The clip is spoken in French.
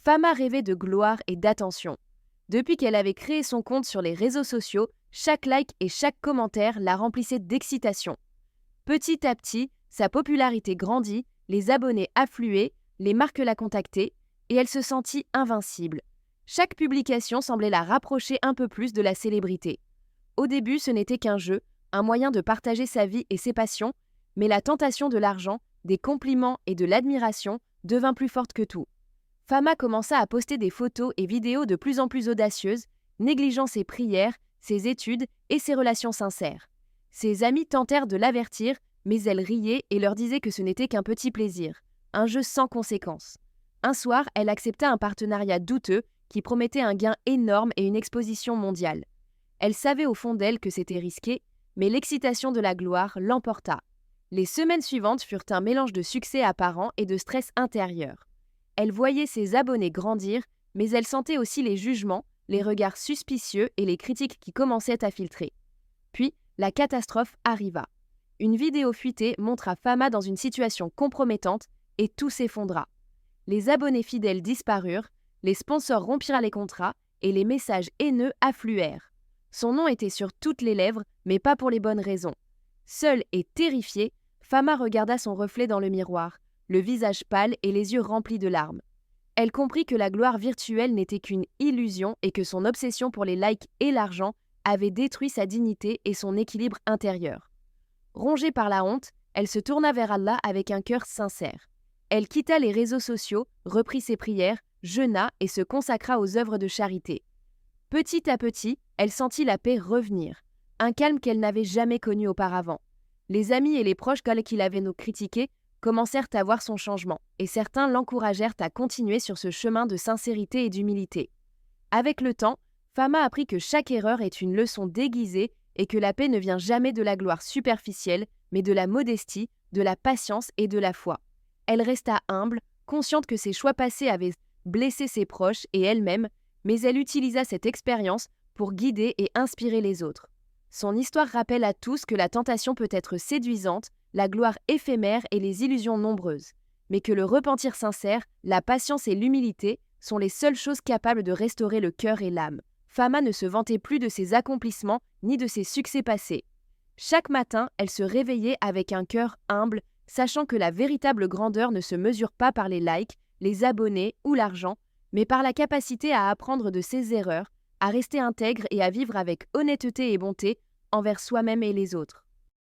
Fama rêvait de gloire et d'attention. Depuis qu'elle avait créé son compte sur les réseaux sociaux, chaque like et chaque commentaire la remplissait d'excitation. Petit à petit, sa popularité grandit, les abonnés affluaient, les marques la contactaient, et elle se sentit invincible. Chaque publication semblait la rapprocher un peu plus de la célébrité. Au début, ce n'était qu'un jeu, un moyen de partager sa vie et ses passions, mais la tentation de l'argent, des compliments et de l'admiration devint plus forte que tout. Fama commença à poster des photos et vidéos de plus en plus audacieuses, négligeant ses prières, ses études et ses relations sincères. Ses amis tentèrent de l'avertir, mais elle riait et leur disait que ce n'était qu'un petit plaisir, un jeu sans conséquences. Un soir, elle accepta un partenariat douteux qui promettait un gain énorme et une exposition mondiale. Elle savait au fond d'elle que c'était risqué, mais l'excitation de la gloire l'emporta. Les semaines suivantes furent un mélange de succès apparent et de stress intérieur. Elle voyait ses abonnés grandir, mais elle sentait aussi les jugements, les regards suspicieux et les critiques qui commençaient à filtrer. Puis, la catastrophe arriva. Une vidéo fuitée montra Fama dans une situation compromettante et tout s'effondra. Les abonnés fidèles disparurent, les sponsors rompirent les contrats et les messages haineux affluèrent. Son nom était sur toutes les lèvres, mais pas pour les bonnes raisons. Seule et terrifiée, Fama regarda son reflet dans le miroir, le visage pâle et les yeux remplis de larmes. Elle comprit que la gloire virtuelle n'était qu'une illusion et que son obsession pour les likes et l'argent avait détruit sa dignité et son équilibre intérieur. Rongée par la honte, elle se tourna vers Allah avec un cœur sincère. Elle quitta les réseaux sociaux, reprit ses prières, jeûna et se consacra aux œuvres de charité. Petit à petit, elle sentit la paix revenir, un calme qu'elle n'avait jamais connu auparavant. Les amis et les proches qui l'avaient critiqué commencèrent à voir son changement, et certains l'encouragèrent à continuer sur ce chemin de sincérité et d'humilité. Avec le temps, Fama apprit que chaque erreur est une leçon déguisée et que la paix ne vient jamais de la gloire superficielle, mais de la modestie, de la patience et de la foi. Elle resta humble, consciente que ses choix passés avaient blessé ses proches et elle-même, mais elle utilisa cette expérience pour guider et inspirer les autres. Son histoire rappelle à tous que la tentation peut être séduisante, la gloire éphémère et les illusions nombreuses, mais que le repentir sincère, la patience et l'humilité sont les seules choses capables de restaurer le cœur et l'âme. Fama ne se vantait plus de ses accomplissements ni de ses succès passés. Chaque matin, elle se réveillait avec un cœur humble, sachant que la véritable grandeur ne se mesure pas par les likes, les abonnés ou l'argent, mais par la capacité à apprendre de ses erreurs, à rester intègre et à vivre avec honnêteté et bonté envers soi-même et les autres.